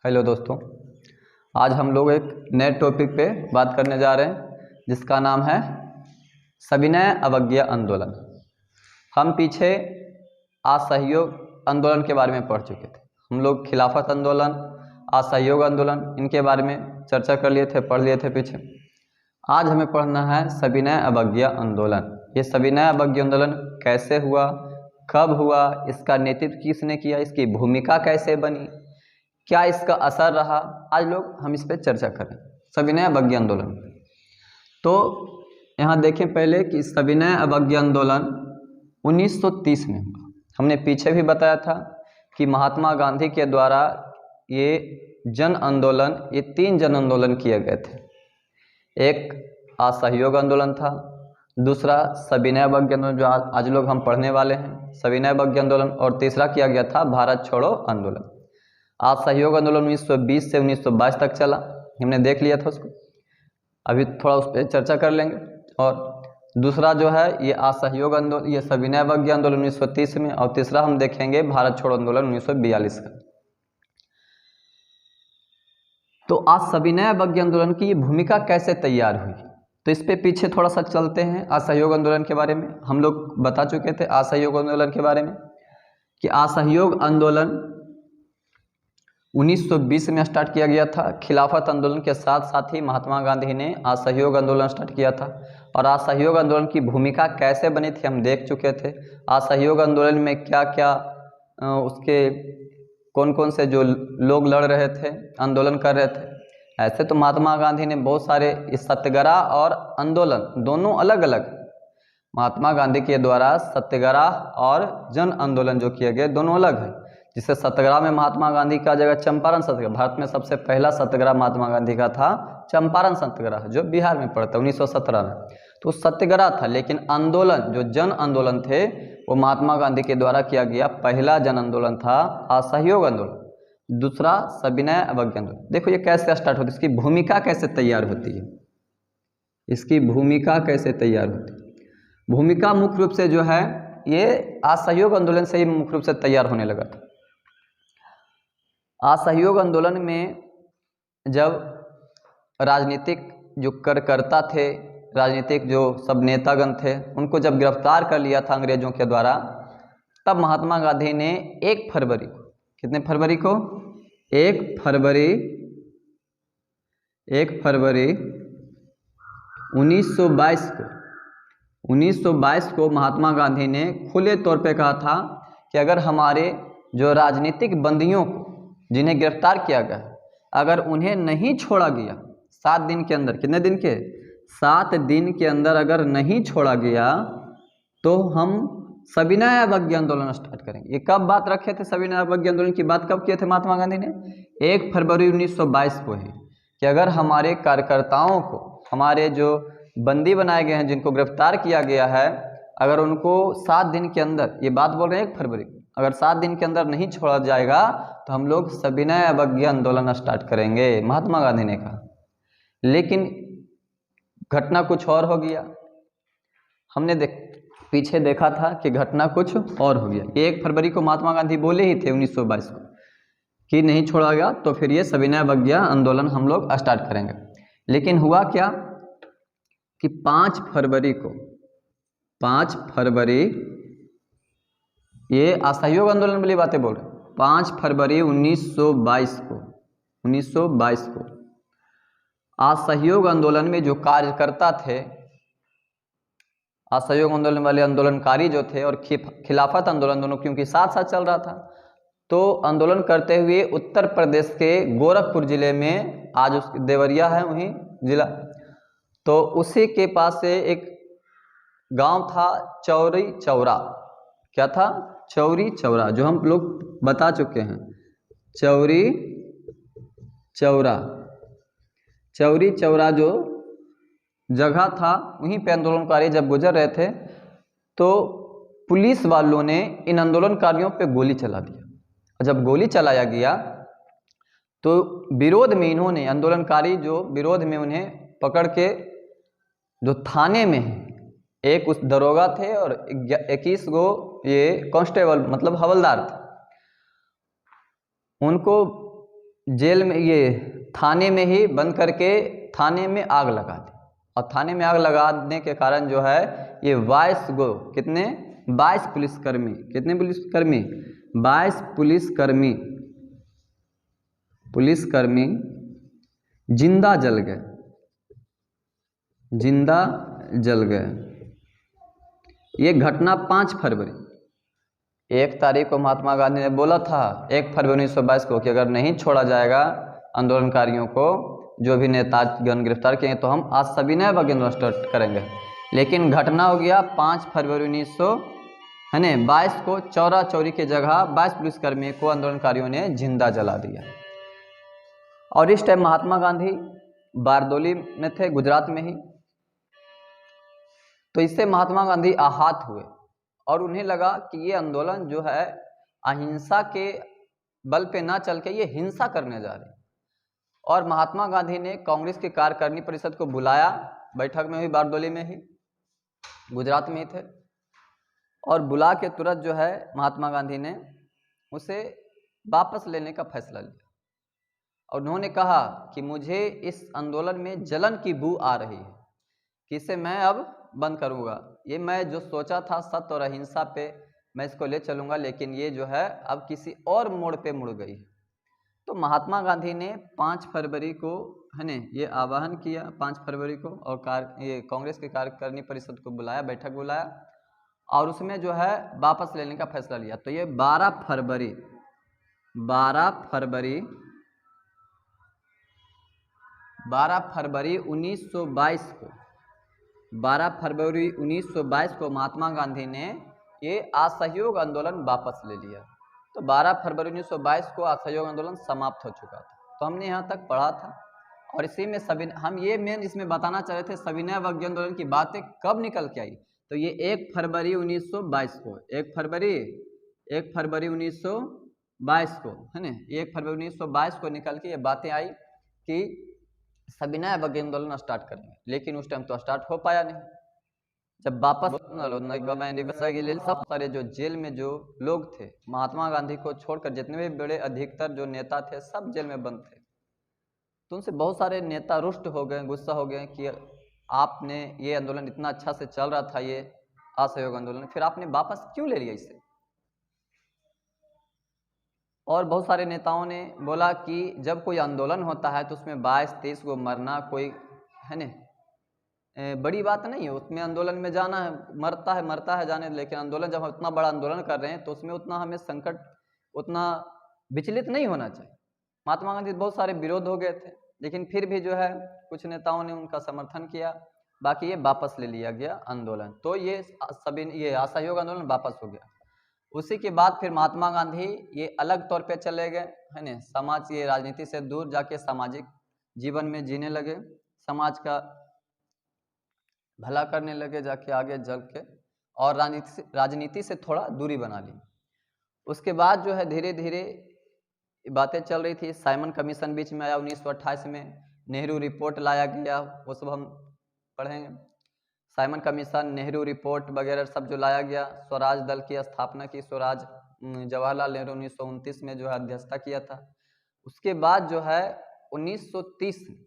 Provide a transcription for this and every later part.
Hello दोस्तों, आज हम लोग एक नए टॉपिक पे बात करने जा रहे हैं जिसका नाम है सविनय अवज्ञा आंदोलन। हम पीछे असहयोग आंदोलन के बारे में पढ़ चुके थे। हम लोग खिलाफत आंदोलन, असहयोग आंदोलन इनके बारे में चर्चा कर लिए थे, पढ़ लिए थे पीछे। आज हमें पढ़ना है सविनय अवज्ञा आंदोलन। ये सविनय अवज्ञा आंदोलन कैसे हुआ, कब हुआ, इसका नेतृत्व किसने किया, इसकी भूमिका कैसे बनी, क्या इसका असर रहा, आज लोग हम इस पर चर्चा करें सविनय अवज्ञा आंदोलन। तो यहाँ देखें पहले कि सविनय अवज्ञा आंदोलन 1930 में हुआ। हमने पीछे भी बताया था कि महात्मा गांधी के द्वारा ये जन आंदोलन, ये 3 जन आंदोलन किए गए थे। एक असहयोग आंदोलन था, दूसरा सविनय अवज्ञा आंदोलन जो आज लोग हम पढ़ने वाले हैं सविनय अवज्ञा आंदोलन, और तीसरा किया गया था भारत छोड़ो आंदोलन। असहयोग आंदोलन 1920 से 1922 तक चला, हमने देख लिया था उसको, अभी थोड़ा उस पर चर्चा कर लेंगे। और दूसरा जो है ये असहयोग आंदोलन, ये सविनय अवज्ञा आंदोलन 1930 में, और तीसरा हम देखेंगे भारत छोड़ो आंदोलन 1942 का। तो आज सविनय अवज्ञा आंदोलन की भूमिका कैसे तैयार हुई, तो इस पे पीछे थोड़ा सा चलते हैं। असहयोग आंदोलन के बारे में हम लोग बता चुके थे, असहयोग आंदोलन के बारे में कि असहयोग आंदोलन 1920 में स्टार्ट किया गया था। खिलाफत आंदोलन के साथ साथ ही महात्मा गांधी ने असहयोग आंदोलन स्टार्ट किया था। और असहयोग आंदोलन की भूमिका कैसे बनी थी हम देख चुके थे। असहयोग आंदोलन में क्या क्या उसके कौन कौन से जो लोग लड़ रहे थे, आंदोलन कर रहे थे। ऐसे तो महात्मा गांधी ने बहुत सारे इस सत्याग्रह और आंदोलन दोनों अलग अलग, महात्मा गांधी के द्वारा सत्याग्रह और जन आंदोलन जो किए गए दोनों अलग है। जिससे सत्याग्रह में महात्मा गांधी का जगह चंपारण सत्याग्रह, भारत में सबसे पहला सत्याग्रह महात्मा गांधी का था चंपारण सत्याग्रह जो बिहार में पड़ता 1917 में। तो उस सत्याग्रह था, लेकिन आंदोलन जो जन आंदोलन थे वो महात्मा गांधी के द्वारा किया गया पहला जन आंदोलन था असहयोग आंदोलन, दूसरा सविनय अवज्ञा आंदोलन। देखो ये कैसे स्टार्ट होती है, इसकी भूमिका कैसे तैयार होती है, इसकी भूमिका कैसे तैयार होती है। भूमिका मुख्य रूप से जो है ये असहयोग आंदोलन से ही मुख्य रूप से तैयार होने लगा था। असहयोग आंदोलन में जब राजनीतिक जो कार्यकर्ता थे, राजनीतिक जो सब नेतागण थे, उनको जब गिरफ्तार कर लिया था अंग्रेजों के द्वारा, तब महात्मा गांधी ने 1 फरवरी को, कितने फरवरी को, 1 फरवरी 1922 को महात्मा गांधी ने खुले तौर पे कहा था कि अगर हमारे जो राजनीतिक बंदियों को जिन्हें गिरफ्तार किया गया, अगर उन्हें नहीं छोड़ा गया 7 दिन के अंदर, कितने दिन के, 7 दिन के अंदर अगर नहीं छोड़ा गया तो हम सविनय अवज्ञा आंदोलन स्टार्ट करेंगे। ये कब बात रखे थे, सविनय अवज्ञा आंदोलन की बात कब किए थे महात्मा गांधी ने, 1 फरवरी 1922 को है कि अगर हमारे कार्यकर्ताओं को, हमारे जो बंदी बनाए गए हैं जिनको गिरफ्तार किया गया है, अगर उनको 7 दिन के अंदर, ये बात बोल रहे हैं 1 फरवरी, अगर 7 दिन के अंदर नहीं छोड़ा जाएगा तो हम लोग सविनय अवज्ञा आंदोलन स्टार्ट करेंगे, महात्मा गांधी ने कहा। लेकिन घटना कुछ और हो गया। हमने पीछे देखा था कि घटना कुछ और हो गया। 1 फरवरी को महात्मा गांधी बोले ही थे 1922 को कि नहीं छोड़ा गया तो फिर ये सविनय अवज्ञा आंदोलन हम लोग स्टार्ट करेंगे। लेकिन हुआ क्या कि 5 फरवरी ये असहयोग आंदोलन वाली बातें बोल रहे, 5 फरवरी 1922 को असहयोग आंदोलन में जो कार्यकर्ता थे, असहयोग आंदोलन वाले आंदोलनकारी जो थे और खिलाफत आंदोलन, दोनों क्योंकि साथ साथ चल रहा था, तो आंदोलन करते हुए उत्तर प्रदेश के गोरखपुर जिले में, आज उस देवरिया है वहीं जिला, तो उसी के पास से एक गांव था चौरी चौरा। क्या था, चौरी चौरा, जो हम लोग बता चुके हैं, चौरी चौरा जो जगह था, वहीं पे आंदोलनकारी जब गुजर रहे थे तो पुलिस वालों ने इन आंदोलनकारियों पे गोली चला दिया। और जब गोली चलाया गया तो विरोध में इन्होंने, आंदोलनकारी जो विरोध में, उन्हें पकड़ के जो थाने में है, एक उस दरोगा थे और 21 गो ये कांस्टेबल मतलब हवलदार थे, उनको जेल में, ये थाने में ही बंद करके थाने में आग लगा दी। और थाने में आग लगाने के कारण जो है ये 22 गो, कितने, 22 पुलिसकर्मी, कितने पुलिसकर्मी, 22 पुलिसकर्मी जिंदा जल गए, जिंदा जल गए। ये घटना 5 फरवरी, 1 तारीख को महात्मा गांधी ने बोला था 1 फरवरी 1922 को कि अगर नहीं छोड़ा जाएगा आंदोलनकारियों को, जो भी नेतागण गिरफ्तार किए, तो हम आज सविनय अवज्ञा आंदोलन स्टार्ट करेंगे। लेकिन घटना हो गया 5 फरवरी 1922 को, चौरा चौरी की जगह 22 पुलिसकर्मी को आंदोलनकारियों ने जिंदा जला दिया। और इस टाइम महात्मा गांधी बारदोली में थे, गुजरात में ही। तो इससे महात्मा गांधी आहत हुए और उन्हें लगा कि ये आंदोलन जो है अहिंसा के बल पे ना चल के ये हिंसा करने जा रहे हैं। और महात्मा गांधी ने कांग्रेस की कार्यकारिणी परिषद को बुलाया, बैठक में हुई बारदोली में ही, गुजरात में ही थे। और बुला के तुरंत जो है महात्मा गांधी ने उसे वापस लेने का फैसला लिया। और उन्होंने कहा कि मुझे इस आंदोलन में जलन की बू आ रही है, कि इसे मैं अब बंद करूंगा। ये मैं जो सोचा था सत्य और अहिंसा पे मैं इसको ले चलूंगा, लेकिन ये जो है अब किसी और मोड़ पे मुड़ गई। तो महात्मा गांधी ने 5 फरवरी को है ना ये आह्वान किया, 5 फरवरी को, और ये कांग्रेस की कार्यकारिणी परिषद को बुलाया, बैठक बुलाया, और उसमें जो है वापस लेने का फैसला लिया। तो ये 12 फरवरी 1922 को, 12 फरवरी 1922 को महात्मा गांधी ने ये असहयोग आंदोलन वापस ले लिया। तो 12 फरवरी 1922 को असहयोग आंदोलन समाप्त हो चुका था। तो हमने यहाँ तक पढ़ा था, और इसी में हम ये मेन इसमें बताना चाह रहे थे सविनय अवज्ञा आंदोलन की बातें कब निकल के आई। तो ये 1 फरवरी 1922 को, 1 फरवरी 1922 को है ना, 1 फरवरी 1922 को निकल के ये बातें आई कि सविनय अवज्ञा आंदोलन स्टार्ट करेंगे। लेकिन उस टाइम तो स्टार्ट हो पाया नहीं। जब वापस सब सारे जो जेल में जो लोग थे, महात्मा गांधी को छोड़कर जितने भी बड़े अधिकतर जो नेता थे सब जेल में बंद थे। तो उनसे बहुत सारे नेता रुष्ट हो गए, गुस्सा हो गए कि आपने ये आंदोलन इतना अच्छा से चल रहा था, ये असहयोग आंदोलन, फिर आपने वापस क्यों ले लिया इसे। और बहुत सारे नेताओं ने बोला कि जब कोई आंदोलन होता है तो उसमें 22-23 को मरना कोई है ना बड़ी बात नहीं है। उसमें आंदोलन में जाना है, मरता है जाने। लेकिन आंदोलन जब हम इतना बड़ा आंदोलन कर रहे हैं तो उसमें उतना हमें संकट, उतना विचलित नहीं होना चाहिए। महात्मा गांधी बहुत सारे विरोध हो गए थे, लेकिन फिर भी जो है कुछ नेताओं ने उनका समर्थन किया। बाकी ये वापस ले लिया गया आंदोलन। तो ये असहयोग आंदोलन वापस हो गया। उसी के बाद फिर महात्मा गांधी ये अलग तौर पे चले गए है ना, समाज ये राजनीति से दूर जाके सामाजिक जीवन में जीने लगे, समाज का भला करने लगे जाके आगे जल के, और राजनीति से थोड़ा दूरी बना ली। उसके बाद जो है धीरे धीरे बातें चल रही थी। साइमन कमीशन बीच में आया 1928 में, नेहरू रिपोर्ट लाया गया, वो सब हम पढ़ेंगे। साइमन कमीशन, नेहरू रिपोर्ट वगैरह सब जो लाया गया। स्वराज दल की स्थापना की, स्वराज जवाहरलाल नेहरू 1929 में जो है अध्यक्षता किया था। उसके बाद जो है 1930 में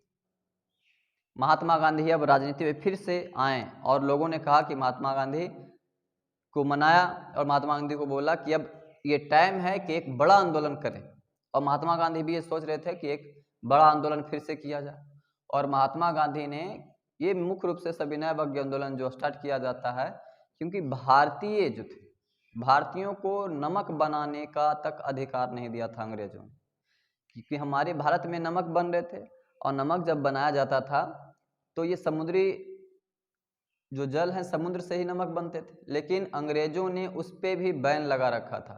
महात्मा गांधी अब राजनीति में फिर से आए, और लोगों ने कहा कि महात्मा गांधी को मनाया, और महात्मा गांधी को बोला कि अब ये टाइम है कि एक बड़ा आंदोलन करें। और महात्मा गांधी भी ये सोच रहे थे कि एक बड़ा आंदोलन फिर से किया जाए। और महात्मा गांधी ने ये मुख्य रूप से सविनय अवज्ञा आंदोलन जो स्टार्ट किया जाता है, क्योंकि भारतीय जो थे, भारतीयों को नमक बनाने का तक अधिकार नहीं दिया था अंग्रेजों ने, क्योंकि हमारे भारत में नमक बन रहे थे। और नमक जब बनाया जाता था तो ये समुद्री जो जल है, समुद्र से ही नमक बनते थे। लेकिन अंग्रेजों ने उस पर भी बैन लगा रखा था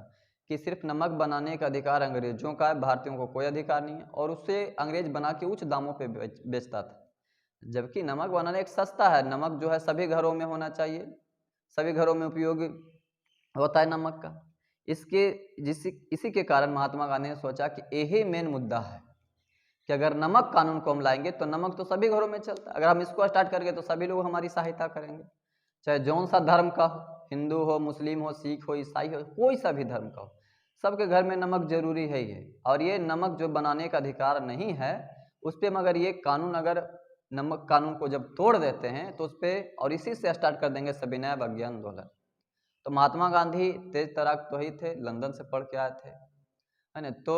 कि सिर्फ नमक बनाने का अधिकार अंग्रेजों का है, भारतीयों को कोई अधिकार नहीं है। और उससे अंग्रेज बना के उच्च दामों पे बेचता था, जबकि नमक बनाना एक सस्ता है। नमक जो है सभी घरों में होना चाहिए, सभी घरों में उपयोग होता है नमक का। इसी के कारण महात्मा गांधी ने सोचा कि यही मेन मुद्दा है कि अगर नमक कानून को हम लाएंगे तो नमक तो सभी घरों में चलता है। अगर हम इसको स्टार्ट करेंगे तो सभी लोग हमारी सहायता करेंगे, चाहे जौन सा धर्म का हो, हिंदू हो, मुस्लिम हो, सिख हो, ईसाई हो, कोई सा भी धर्म का हो, सबके घर में नमक जरूरी है ये, और ये नमक जो बनाने का अधिकार नहीं है उस पर मगर ये कानून, अगर नमक कानून को जब तोड़ देते हैं तो उस पर, और इसी से स्टार्ट कर देंगे सविनय अवज्ञा आंदोलन। तो महात्मा गांधी तेज तराक तो ही थे, लंदन से पढ़ के आए थे, है ना। तो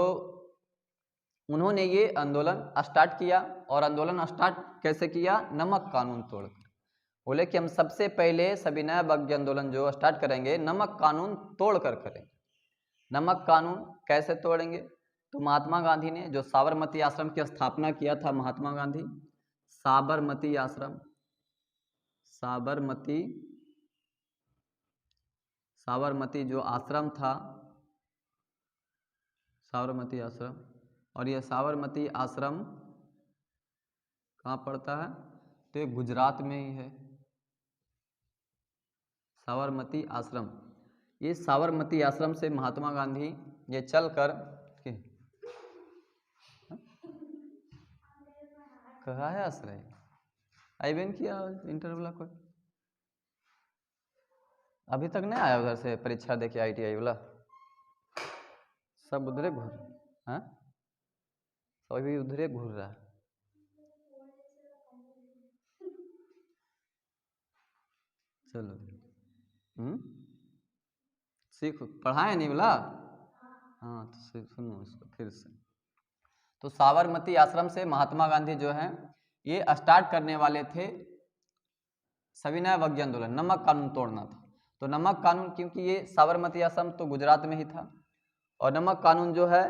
उन्होंने ये आंदोलन स्टार्ट किया, और आंदोलन स्टार्ट कैसे किया? नमक कानून तोड़कर। बोले कि हम सबसे पहले सविनय अवज्ञा आंदोलन जो स्टार्ट करेंगे नमक कानून तोड़कर करेंगे। नमक कानून कैसे तोड़ेंगे? तो महात्मा गांधी ने जो साबरमती आश्रम की स्थापना किया था, महात्मा गांधी साबरमती आश्रम, साबरमती जो आश्रम था, साबरमती आश्रम, और यह साबरमती आश्रम कहाँ पड़ता है? तो ये गुजरात में ही है साबरमती आश्रम। ये साबरमती आश्रम से महात्मा गांधी ये चलकर कहा है आश्रय आईबेन किया इंटरव्यू कोई अभी तक नहीं आया उधर से परीक्षा देके ITI वाला, सब उधरे घूर, हाँ सब अभी उधरे घूर रहा है। चलो सीखो, पढ़ाए नहीं बोला, हाँ तो सुनो इसको फिर से। तो साबरमती आश्रम से महात्मा गांधी जो है ये स्टार्ट करने वाले थे सविनय अवज्ञा आंदोलन, नमक कानून तोड़ना था। तो नमक कानून, क्योंकि ये साबरमती आश्रम तो गुजरात में ही था, और नमक कानून जो है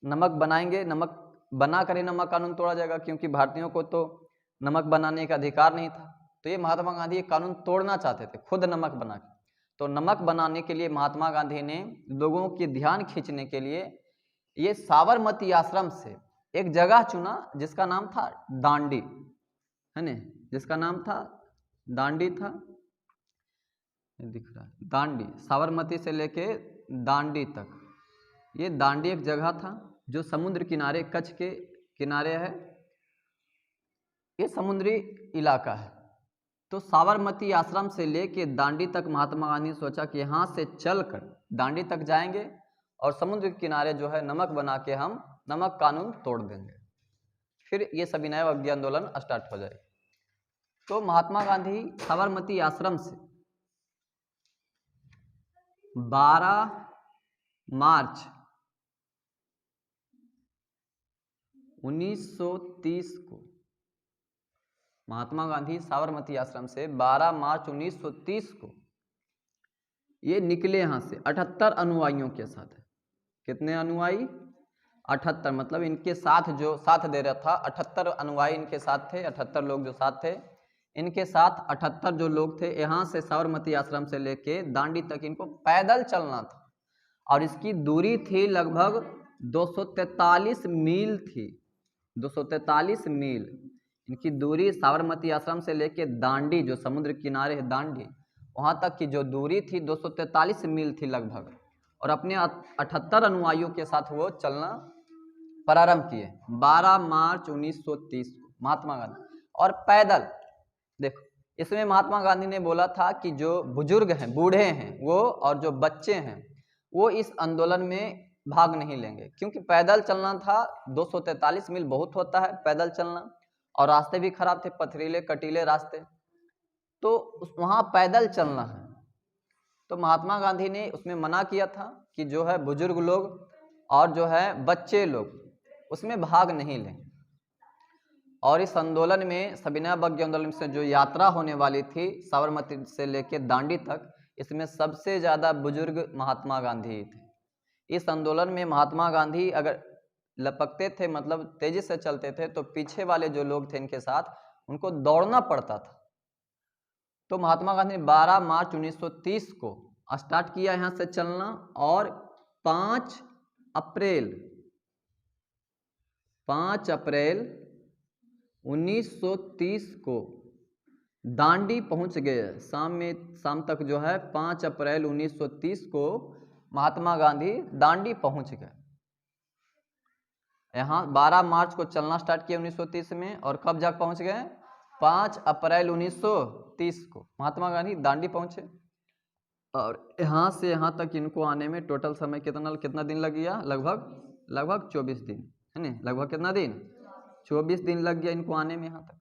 नमक बनाएंगे, नमक बना कर ही नमक कानून तोड़ा जाएगा, क्योंकि भारतीयों को तो नमक बनाने का अधिकार नहीं था। तो ये महात्मा गांधी ये कानून तोड़ना चाहते थे, खुद नमक बना के। तो नमक बनाने के लिए महात्मा गांधी ने लोगों की ध्यान खींचने के लिए ये साबरमती आश्रम से एक जगह चुना जिसका नाम था दांडी, है ना, जिसका नाम था दांडी था, दिख रहा है दांडी, साबरमती से लेके दांडी तक। ये दांडी एक जगह था जो समुद्र किनारे, कच्छ के किनारे है, ये समुद्री इलाका है। तो साबरमती आश्रम से लेके दांडी तक महात्मा गांधी ने सोचा कि यहाँ से चलकर दांडी तक जाएंगे और समुद्र के किनारे जो है नमक बना के हम नमक कानून तोड़ देंगे, फिर ये सविनय अवज्ञा आंदोलन स्टार्ट हो जाए। तो महात्मा गांधी साबरमती आश्रम से 12 मार्च 1930 को, महात्मा गांधी साबरमती आश्रम से 12 मार्च 1930 को ये निकले यहाँ से 78 अनुयायियों के साथ। कितने अनुयायी? 78, मतलब इनके साथ जो साथ दे रहा था 78 अनुयायी इनके साथ थे, 78 लोग जो साथ थे, इनके साथ 78 जो लोग थे, यहाँ से साबरमती आश्रम से लेके दांडी तक इनको पैदल चलना था, और इसकी दूरी थी लगभग 243 मील थी, 243 मील इनकी दूरी साबरमती आश्रम से लेके दांडी जो समुद्र किनारे है दांडी, वहाँ तक की जो दूरी थी 243 मील थी लगभग। और अपने 78 अनुयायियों के साथ वो चलना प्रारंभ किए 12 मार्च 1930 को महात्मा गांधी। और पैदल, देखो इसमें महात्मा गांधी ने बोला था कि जो बुजुर्ग हैं, बूढ़े हैं वो, और जो बच्चे हैं वो इस आंदोलन में भाग नहीं लेंगे, क्योंकि पैदल चलना था। 243 मील बहुत होता है पैदल चलना, और रास्ते भी खराब थे, पथरीले कटीले रास्ते, तो वहाँ पैदल चलना है। तो महात्मा गांधी ने उसमें मना किया था कि जो है बुजुर्ग लोग और जो है बच्चे लोग उसमें भाग नहीं लें। और इस आंदोलन में, सविनय अवज्ञा आंदोलन से जो यात्रा होने वाली थी साबरमती से लेकर दांडी तक, इसमें सबसे ज़्यादा बुजुर्ग महात्मा गांधी थे। इस आंदोलन में महात्मा गांधी अगर लपकते थे, मतलब तेजी से चलते थे, तो पीछे वाले जो लोग थे इनके साथ उनको दौड़ना पड़ता था। तो महात्मा गांधी ने 12 मार्च 1930 को स्टार्ट किया यहाँ से चलना, और 5 अप्रैल 1930 को दांडी पहुँच गए। शाम तक जो है 5 अप्रैल 1930 को महात्मा गांधी दांडी पहुँच गए। यहाँ 12 मार्च को चलना स्टार्ट किया 1930 में, और कब जाकर पहुँच गए? 5 अप्रैल 1930 को महात्मा गांधी दांडी पहुँचे। और यहाँ से यहाँ तक इनको आने में टोटल समय कितना दिन लग गया, लगभग 24 दिन, है ना, लगभग कितना दिन, 24 दिन लग गया इनको आने में यहाँ तक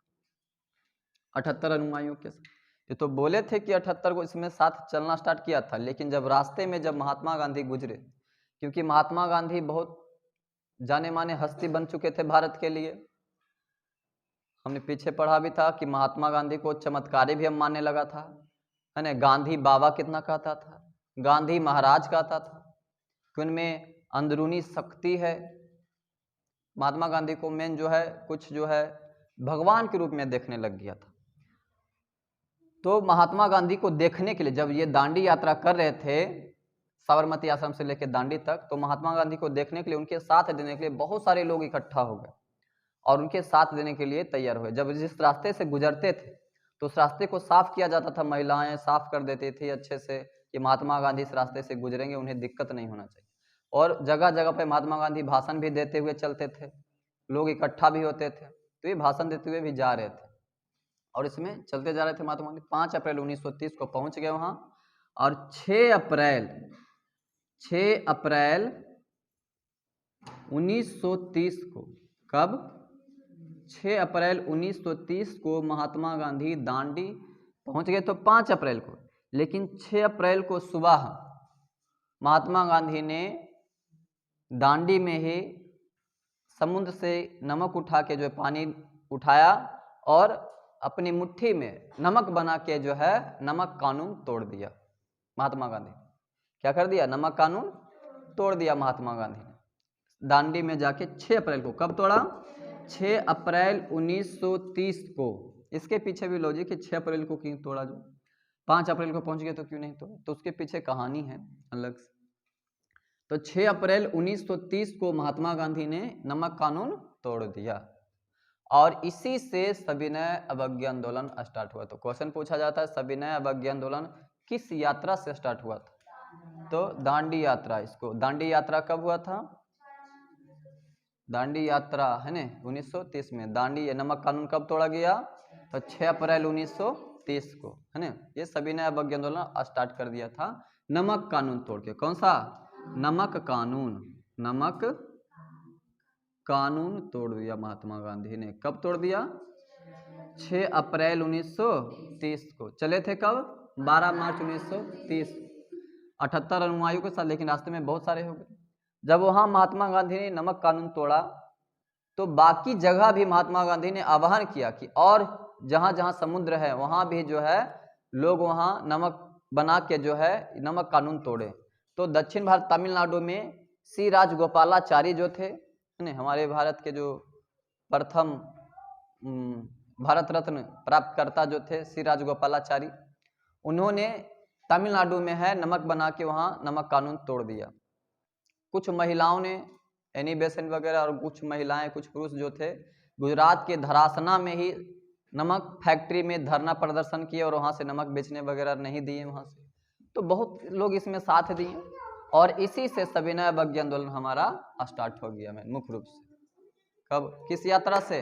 78 अनुयायियों के साथ। ये तो बोले थे कि 78 को इसमें साथ चलना स्टार्ट किया था, लेकिन जब रास्ते में जब महात्मा गांधी गुजरे, क्योंकि महात्मा गांधी बहुत जाने माने हस्ती बन चुके थे भारत के लिए, हमने पीछे पढ़ा भी था कि महात्मा गांधी को चमत्कारी भी हम मानने लगा था, है ना, गांधी बाबा कितना कहता था, गांधी महाराज कहता था कि उनमें अंदरूनी शक्ति है। महात्मा गांधी को मेन जो है कुछ जो है भगवान के रूप में देखने लग गया था। तो महात्मा गांधी को देखने के लिए जब ये दांडी यात्रा कर रहे थे साबरमती आश्रम से लेकर दांडी तक, तो महात्मा गांधी को देखने के लिए, उनके साथ देने के लिए बहुत सारे लोग इकट्ठा हो गए और उनके साथ देने के लिए तैयार हुए। जब जिस रास्ते से गुजरते थे तो उस रास्ते को साफ किया जाता था, महिलाएं साफ कर देती थी अच्छे से कि महात्मा गांधी इस रास्ते से गुजरेंगे, उन्हें दिक्कत नहीं होना चाहिए। और जगह जगह पे महात्मा गांधी भाषण भी देते हुए चलते थे, लोग इकट्ठा भी होते थे, तो ये भाषण देते हुए भी जा रहे थे और इसमें चलते जा रहे थे। महात्मा गांधी 5 अप्रैल 1930 को पहुंच गए वहां और 6 अप्रैल 1930 को, कब, 6 अप्रैल 1930 को महात्मा गांधी दांडी पहुंच गए। तो 5 अप्रैल को, लेकिन 6 अप्रैल को सुबह महात्मा गांधी ने दांडी में ही समुद्र से नमक उठा के जो है पानी उठाया और अपनी मुट्ठी में नमक बना के जो है नमक कानून तोड़ दिया। महात्मा गांधी क्या कर दिया, नमक कानून तोड़ दिया महात्मा गांधी ने दांडी में जाके। 6 अप्रैल को, कब तोड़ा, 6 अप्रैल 1930 को। इसके पीछे भी लॉजिक है, 6 अप्रैल को क्यों तोड़ा, जो 5 अप्रैल को पहुंच गए तो क्यों नहीं तोड़ा, तो उसके पीछे कहानी है अलग से। तो 6 अप्रैल 1930 को महात्मा गांधी ने नमक कानून तोड़ दिया और इसी से सविनय अवज्ञा आंदोलन स्टार्ट हुआ। तो क्वेश्चन पूछा जाता है सविनय अवज्ञा आंदोलन किस यात्रा से स्टार्ट हुआ था, तो दांडी यात्रा। इसको दांडी यात्रा कब हुआ था, दांडी यात्रा है ना 1930 में। दांडी नमक कानून कब तोड़ा गया, तो 6 अप्रैल 1930 को, है ना। ये सविनय अवज्ञा आंदोलन स्टार्ट कर दिया था नमक कानून तोड़ के। कौन सा, नमक कानून, नमक कानून तोड़ दिया महात्मा गांधी ने। कब तोड़ दिया, 6 अप्रैल 1930 को। चले थे कब, 12 मार्च 1930, 78 अनुयायियों के साथ, लेकिन रास्ते में बहुत सारे हो गए। जब वहां महात्मा गांधी ने नमक कानून तोड़ा तो बाकी जगह भी महात्मा गांधी ने आह्वान किया कि और जहां जहां समुद्र है वहां भी जो है लोग वहां नमक बना के जो है नमक कानून तोड़े। तो दक्षिण भारत तमिलनाडु में सी राजगोपालाचारी जो थे, हमारे भारत के जो प्रथम भारत रत्न प्राप्तकर्ता जो थे सी राजगोपालाचारी, उन्होंने तमिलनाडु में है नमक बना के वहाँ नमक कानून तोड़ दिया। कुछ महिलाओं ने एनी बेसेंट वगैरह और कुछ महिलाएं कुछ पुरुष जो थे गुजरात के धरासना में ही नमक फैक्ट्री में धरना प्रदर्शन किए और वहाँ से नमक बेचने वगैरह नहीं दिए वहाँ से। तो बहुत लोग इसमें साथ दिए और इसी से सविनय अवज्ञा आंदोलन हमारा स्टार्ट हो गया मुख्य रूप से। कब, किस यात्रा से,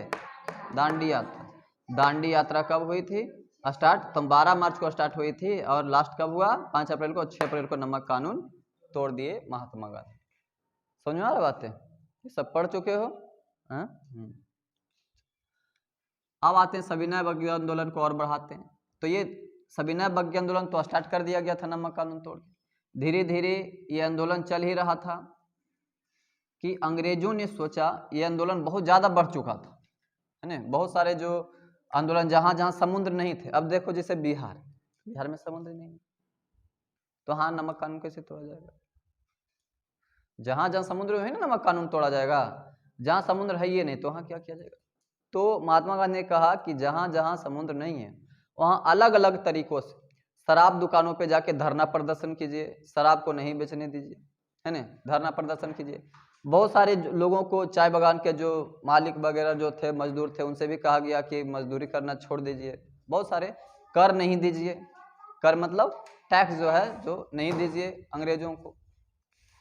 दांडी यात्रा। दांडी यात्रा कब हुई थी स्टार्ट, तो 12 मार्च को स्टार्ट हुई थी और लास्ट कब हुआ, 5 अप्रैल को। 6 अप्रैल को नमक कानून तोड़ दिए महात्मा गांधी। समझ में आ रहा बातें, ये सब पढ़ चुके हो। अब आते हैं सविनय अवज्ञा आंदोलन को और बढ़ाते हैं। तो ये सविनय अवज्ञा आंदोलन तो स्टार्ट कर दिया गया था नमक कानून तोड़ के। धीरे धीरे ये आंदोलन चल ही रहा था कि अंग्रेजों ने सोचा ये आंदोलन बहुत ज़्यादा बढ़ चुका था, है ना। बहुत सारे जो आंदोलन जहाँ जहाँ समुद्र नहीं थे, अब देखो जैसे बिहार में समुद्र नहीं, तो हाँ नमक कानून कैसे तोड़ा जाएगा। जहाँ जहाँ समुद्र है ना नमक कानून तोड़ा जाएगा, जहाँ समुद्र है ये नहीं तो वहाँ क्या किया जाएगा। तो महात्मा गांधी ने कहा कि जहाँ जहाँ समुद्र नहीं है वहाँ अलग अलग तरीकों से शराब दुकानों पे जाके धरना प्रदर्शन कीजिए, शराब को नहीं बेचने दीजिए, है ना, धरना प्रदर्शन कीजिए। बहुत सारे लोगों को चाय बागान के जो मालिक वगैरह जो थे मजदूर थे उनसे भी कहा गया कि मजदूरी करना छोड़ दीजिए। बहुत सारे कर नहीं दीजिए, कर मतलब टैक्स जो है जो नहीं दीजिए अंग्रेजों को।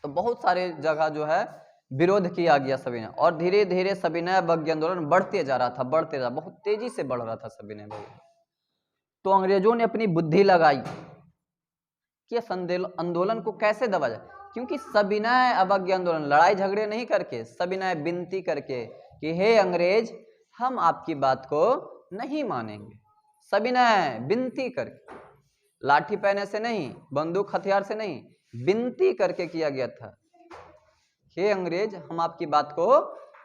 तो बहुत सारे जगह जो है विरोध किया गया सविनय, और धीरे धीरे सविनय अवज्ञा आंदोलन बढ़ते जा रहा था, बहुत तेजी से बढ़ रहा था सविनय अवज्ञा। तो अंग्रेजों ने अपनी बुद्धि लगाई कि इस आंदोलन को कैसे दबा जाए, क्योंकि सविनय अवज्ञा आंदोलन, लड़ाई झगड़े नहीं करके, सविनय विनती करके कि हे अंग्रेज हम आपकी बात को नहीं मानेंगे, सविनय विनती करके, लाठी पहने से नहीं, बंदूक हथियार से नहीं, विनती करके किया गया था, हे अंग्रेज हम आपकी बात को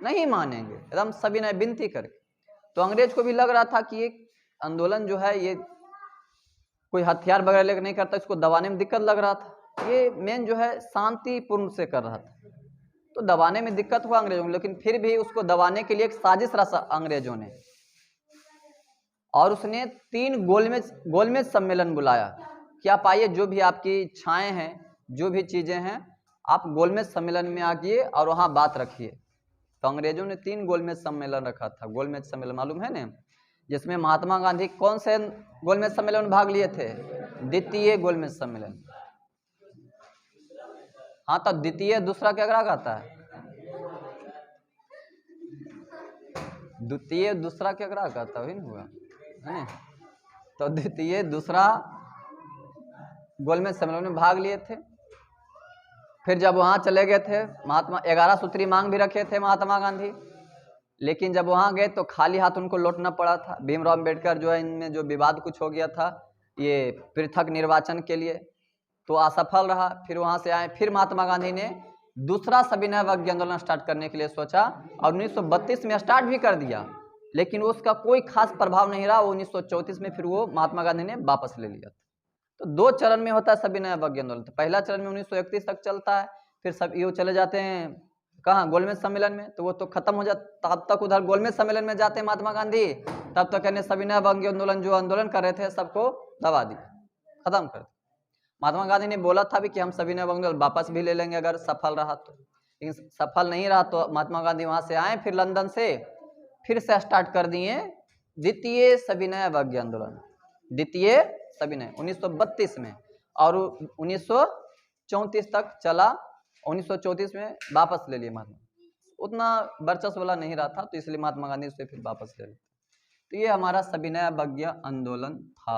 नहीं मानेंगे, एकदम सविनय विनती करके। तो अंग्रेज को भी लग रहा था कि ये आंदोलन जो है ये कोई हथियार वगैरह लेकर नहीं करता, इसको दबाने में दिक्कत लग रहा था, ये मेन जो है शांतिपूर्ण से कर रहा था, तो दबाने में दिक्कत हुआ अंग्रेजों को, लेकिन फिर भी उसको दबाने के लिए एक साजिश रचा अंग्रेजों ने, और उसने 3 गोलमेज सम्मेलन बुलाया कि आप आइए, जो भी आपकी इच्छाएं हैं, जो भी चीजें हैं, आप गोलमेज सम्मेलन में आइए और वहां बात रखिए। तो अंग्रेजों ने 3 गोलमेज सम्मेलन रखा था। गोलमेज सम्मेलन मालूम है ना, जिसमें महात्मा गांधी कौन से गोलमेज सम्मेलन में भाग लिए थे? द्वितीय गोलमेज सम्मेलन। हाँ, तो द्वितीय दूसरा क्या कहता है? द्वितीय दूसरा क्या कहता है, हुआ है ना? तो द्वितीय दूसरा गोलमेज सम्मेलन में भाग लिए थे। फिर जब वहां चले गए थे, महात्मा 11 सूत्री मांग भी रखे थे महात्मा गांधी, लेकिन जब वहां गए तो खाली हाथ उनको लौटना पड़ा था। भीमराव अम्बेडकर जो है, इनमें जो विवाद कुछ हो गया था ये पृथक निर्वाचन के लिए, तो असफल रहा। फिर वहां से आए, फिर महात्मा गांधी ने दूसरा सविनय अवज्ञा आंदोलन स्टार्ट करने के लिए सोचा और 1932 में स्टार्ट भी कर दिया, लेकिन उसका कोई खास प्रभाव नहीं रहा। 1934 में फिर वो महात्मा गांधी ने वापस ले लिया था। तो 2 चरण में होता है सविनय अवज्ञा आंदोलन। तो पहला चरण में 1931 तक चलता है, फिर सब ये चले जाते हैं कहाँ? गोलमेज सम्मेलन में, तो वो तो खत्म हो जाता, तब तक उधर गोलमेज सम्मेलन में जाते हैं महात्मा गांधी, तब तक कहने सविनय अवज्ञा आंदोलन जो आंदोलन कर रहे थे सबको दबा दिया, खत्म कर दिया। महात्मा गांधी ने बोला था भी कि हम सविनय अवज्ञा आंदोलन वापस भी ले लेंगे अगर सफल रहा तो, लेकिन सफल नहीं रहा। तो महात्मा गांधी वहां से आए, फिर लंदन से फिर से स्टार्ट कर दिए द्वितीय सविनय अवज्ञा आंदोलन, द्वितीय सविनय 1932 में, और 1934 तक चला। 1934 में वापस ले लिए महात्मा, उतना वर्चस्व वाला नहीं रहा था, तो इसलिए महात्मा गांधी उसे फिर वापस ले लिए। तो ये हमारा सविनय अवज्ञा आंदोलन था।